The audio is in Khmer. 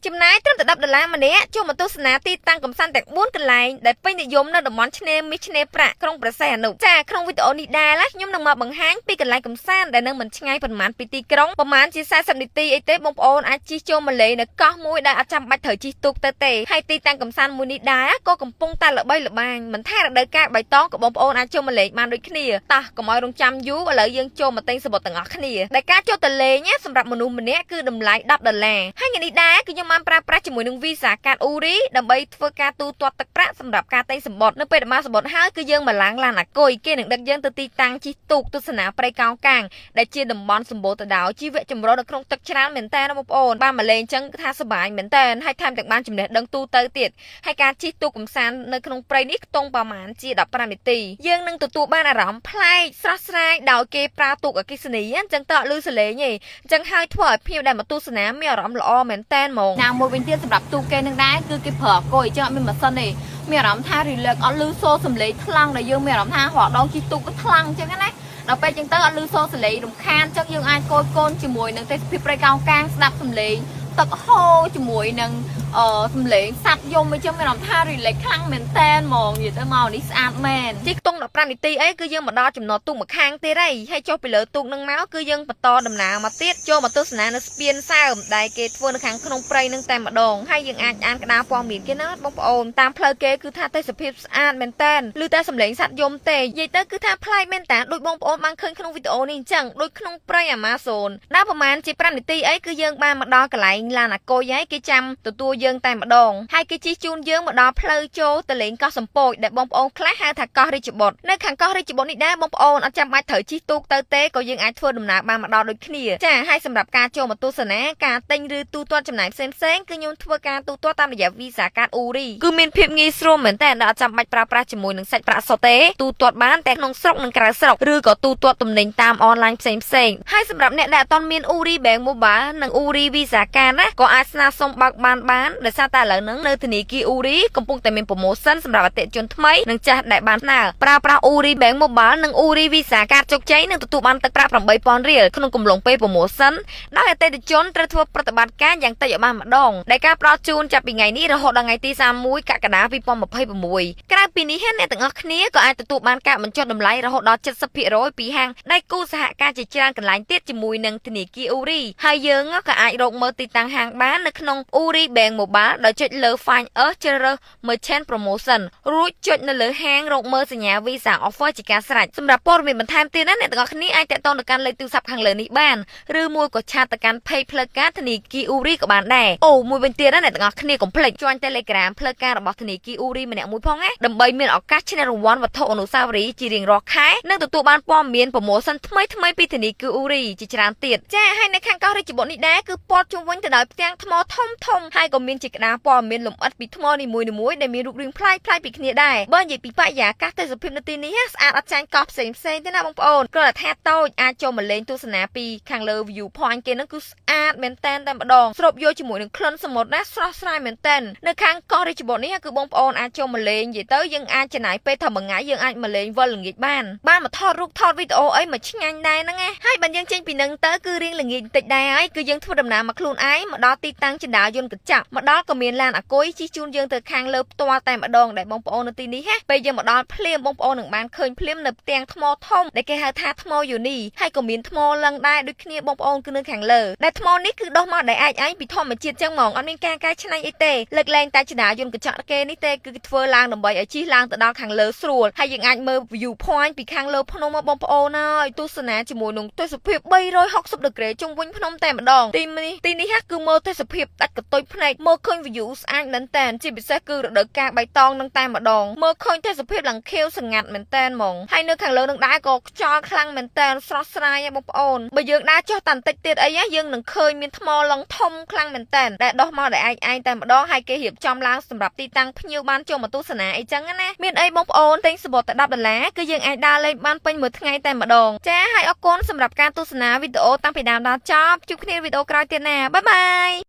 ចំណាយត្រឹមតែ$10ម្នាក់ចូលមកទស្សនាទីតាំងកំសាន្តទាំង4កន្លែងដែលពេញនិយមនៅតំបន់ឆ្នេរមាសឆ្នេរប្រាក់ក្រុងព្រះសីហនុចាក្នុងវីដេអូនេះដែរខ្ញុំនឹងមកបង្ហាញពីកន្លែងកំសាន្តដែលនៅមិនឆ្ងាយប៉ុន្មានពីទីក្រុងប្រហែលជា40នាទីអីទេបងប្អូនអាចជិះចូលមកលេងនៅកោះមួយដែលអត់ចាំបាច់ត្រូវជិះទូកទៅទេហើយទីតាំងកំសាន្តមួយនេះដែរក៏កំពុងតែល្បីល្បាញមិនថារដូវកាលបៃតងក៏បងប្អូនអាចចូលមកលេងបានដូចគ្នាតោះកុំឲ្យរងចាំយូរឥឡូវយើងចូលមកទិញសបុតទាំងអស់គ្នាដែលការចូលទៅលេងសម្រាប់មនុស្សម្នាក់គឺតម្លៃ$10ហើយថ្ងៃនេះដែរគឺខ្ញុំបានប្រើប្រាស់ជាមួយនឹងវីសាកាតអ៊ូរីដើម្បីធ្វើការទូទាត់ទឹកប្រាក់សម្រាប់ការទិញសម្បត្តិនៅពេលដែលមកសម្បត្តិហើយគឺយើងមកឡើងឡានអាគុយគេនឹងដឹកយើងទៅទីតាំងជិះទូកទស្សនាព្រៃកោងកាងដែលជាតំបន់សម្បូរទៅដោយជីវៈចម្រុះនៅក្នុងទឹកច្រើនមែនតើបងប្អូនបានមកលេងអញ្ចឹងថាសប្បាយមែនតើហើយថែមទាំងបានចំណេះដឹងទូទៅទៀតហើយការជិះទូកកំសាន្តនៅក្នុងព្រៃនេះខ្ទង់ប្រហែលជា15នាទីយើងនឹងទទួលបានអារម្មណ៍ប្លែកស្រស់ស្រាយដោយគេប្រើទូកអគ្គិសនីអញ្ចឹងតើអត់លឺសលេងទេអញ្ចឹងហើយធ្វើឲ្យភ្ញៀវដែលមកទស្សនាមានអារម្មណ៍ល្អមែនតើហ្មងណាមួយវិញទៀតសម្រាប់ទូកគេនឹងដែរគឺគេប្រើអគុយអញ្ចឹងអត់មានម៉ាស៊ីនទេមានអារម្មណ៍ថា relax អត់លឺសូរសំឡេងថ្លង់ដែលយើងមានអារម្មណ៍ថារហដងជិះទូកក៏ថ្លង់អញ្ចឹងណាដល់ពេលអញ្ចឹងទៅអត់លឺសូរសំឡេងរំខានអញ្ចឹងយើងអាចគយគន់ជាមួយនឹងទេសភាពព្រៃកោងកាងស្ដាប់សំឡេងទឹកហូរជាមួយនឹងសំឡេងសត្វយំអញ្ចឹងមានអារម្មណ៍ថា relax ខ្លាំងមែនតើហ្មងនិយាយទៅមកនេះស្អាតមែនជិះខ្ទង់15នាទីអីគឺយើងមកដល់ចំណតទូកមួយខាងទៀតហើយចុះពីលើទូកនឹងមកគឺយើងបន្តដំណើរមកទៀតចូលមកទស្សនានៅស្ពានសើមដែលគេធ្វើនៅខាងក្នុងព្រៃនឹងតែម្ដងហើយយើងអាចអានក្តារព័ត៌មានគេណាបងប្អូនតាមផ្លូវគេគឺថាទេសភាពស្អាតមែនតើឬតែសំឡេងសត្វយំទេនិយាយទៅគឺថាប្លែកមែនតើដូចបងប្អូនបានឃើញក្នុងវីដេអូនេះអញ្ចឹងដូចក្នុងព្រៃអាម៉ាហ្សូនដល់ប្រហែលជា5នាទីអីគឺយើងបានមកដល់កន្លែងឡានអាគុយហើយគេចាំទទួលយើងតែម្ដងហើយគេជិះជូនយើងមកដល់ផ្លូវចូលទៅលេងកោះសំពូចដែលបងប្អូនខ្លះហៅថាកោះរាជបុត្រនៅខាងកោះរាជបុត្រនេះដែរបងប្អូនអត់ចាំបាច់ត្រូវជិះទូកទៅទេក៏យើងអាចធ្វើដំណើរបានមកដល់ដូចគ្នាចាហើយសម្រាប់ការចូលមកទស្សនាការទិញឬទូទាត់ចំណាយផ្សេងៗគឺខ្ញុំធ្វើការទូទាត់តាមរយៈវីសាកាតអ៊ូរីគឺមានភាពងាយស្រួលមែនតើអត់ចាំបាច់ប្រើប្រាស់ជាមួយនឹងសាច់ប្រាក់សុទ្ធទេទូទាត់បានតែក្នុងស្រុកនិងក្រៅស្រុកឬក៏ទូទាត់ទំនិញតាមអនឡាញផ្សេងៗហើយសម្រាប់អ្នកដែលអត់មានអ៊ូរី Bank Mobile និងអ៊ូរីវីសាកាតណាក៏អាចស្នើសុំបើកបានដោយសារតែឥឡូវហ្នឹងនៅធនាគារអ៊ូរីកំពុងតែមានប្រូម៉ូសិនសម្រាប់អតិថិជនថ្មីនិងចាស់ដែលបានស្នើប្រើប្រាស់អ៊ូរី Bank Mobile និងអ៊ូរីវីសាកាតជោគជ័យនឹងទទួលបានទឹកប្រាក់$8000រៀលក្នុងកំឡុងពេលប្រូម៉ូសិនដោយអតិថិជនត្រូវធ្វើប្រតិបត្តិការយ៉ាងតិចឲ្យបានម្ដងដែលការផ្ដល់ជូនចាប់ពីថ្ងៃនេះរហូតដល់ថ្ងៃទី31កក្កដា2026ក្រៅពីនេះអ្នកទាំងអស់គ្នាក៏អាចទទួលបានការបញ្ចុះតម្លៃរហូតដល់70%ពីហាងដៃគូសហការជាច្រើនកន្លែងទៀតជាមួយនឹងធនាគារអ៊ូរីហើយយើងក៏អាចរកមើលទីតាំងហាងបាននៅក្នុងអ៊ូរី Bank Mobile ដោយចុចលើ Find Us ជ្រើសរើស Merchant Promotion រួចចុចនៅលើហាងរកមើលសញ្ញា Visa Offer ជាការស្រេចសម្រាប់ព័ត៌មានបន្ថែមទៀតណាអ្នកទាំងអស់គ្នាអាចតាក់ទងទៅកាន់លេខទូរស័ព្ទខាងលើនេះបានឬមួយក៏ឆាតទៅកាន់ Page ផ្លូវការធនាគារអ៊ូរីក៏បានដែរអូមួយវិញទៀតណាអ្នកទាំងអស់គ្នាកុំភ្លេចjoin Telegram ផ្លូវការរបស់ធនាគារអ៊ូរីម្នាក់មួយផងណាដើម្បីមានឱកាសឈ្នះរង្វាន់វត្ថុអនុស្សាវរីយ៍ជារៀងរាល់ខែនិងទទួលបានព័ត៌មានប្រូម៉ូសិនថ្មីៗពីធនាគារអ៊ូរីជាច្រើនទៀតចាហើយនៅខាងកោះរាជបុត្រនេះដែរគឺព័ទ្ធជុំវិញទៅដោយផ្ទាំងថ្មធំហើយក៏មានជាក្តារព័ត៌មានលម្អិតពីថ្មនីមួយៗដែលមានរូបរាងប្លែកៗពីគ្នាដែរបើនិយាយពីបរិយាកាសទេសភាពនៅទីនេះស្អាតអត់ចាញ់កោះផ្សេងទេណាបងប្អូនគ្រាន់តែថាតូចអាចចូលមកលេងទស្សនាពីខាងលើ view point គេហ្នឹងគឺស្អាតមែនតែម្ដងស្រូបយកជាមួយនឹងក្លិនសមុទ្រណាស្រស់ស្រាយមែនតែនៅខាងកោះរាជបុត្រនេះគឺបងប្អូនអាចចូលមកលេងនិយាយទៅយើងអាចចំណាយពេលថាមួយថ្ងៃយើងអាចមកលេងវិលល្ងាចបានមកថតរូបថតវីដេអូអីមកឆ្ងាញ់ដែរហ្នឹងហើយបើយើងចេញពីនឹងទៅគឺរៀងល្ងាចបន្តិចដែរហើយគឺយើងធ្វើដំណើរមកខ្លួនឯងមកដល់ទីតាំងចណ្ដាលយន្តកញ្ចក់មកដល់ក៏មានឡានអាគុយជិះជូនយើងទៅខាងលើផ្ទាល់តែម្ដងដែលបងប្អូននៅទីនេះពេលយើងមកដល់ភ្លាមបងប្អូននឹងបានឃើញភ្លាមនៅផ្ទាំងថ្មធំដែលគេហៅថាថ្មយូនីហើយក៏មានថ្មលឹងដែរដូចគ្នាបងប្អូនគឺនៅខាងលើដែលថ្មនេះគឺដុសមកដែលអាចពីធម្មជាតិចឹងហ្មងអត់មានការកែច្នៃអីទេលើកលែងតែចណ្ដាលយន្តកញ្ចក់គេនេះទេគឺធ្វើឡើងដើម្បីឲ្យជិះឡើងទៅដល់ខាងលើស្រួលហើយយើងអាចមើល view point ពីខាងលើភ្នំមកបងប្អូនហើយទស្សនាជាមួយនឹងទេសភាព360ដឺក្រេជុំវិញភ្នំតែម្ដងទីនេះគឺមើលទេសភាពដាច់កតុយភ្នែកមើលឃើញ view ស្អាតមែនតើជាពិសេសគឺរដូវកាលបៃតងនឹងតែម្ដងមើលឃើញទេសភាពឡើងខៀវស្ងាត់មែនតើហ្មងហើយនៅខាងលើនឹងដែរក៏ខ្យល់ខ្លាំងមែនតើស្រស់ស្រាយបងប្អូនបើយើងដើរចុះតាន់តិចទៀតអីយើងនឹងឃើញមានថ្មឡឹងធំខ្លាំងមែនតើដែលដុសមកដែលឯងតែម្ដងហើយគេរៀបចំឡើងសម្រាប់ទីតាំងភ្ញៀវបានចូលមកទស្សនាអីចឹងណាមានអីបងប្អូនទិញសបុតតែ$10គឺយើងអាចដើរលេងបានពេញមួយថ្ងៃតែម្ដងចាហើយអរគុណសម្រាប់ការទស្សនាវីដេអូតាំងពីដើមដល់ចប់ជួបគ្នាវីដេអូក្រោយទៀតណាបាយបាយ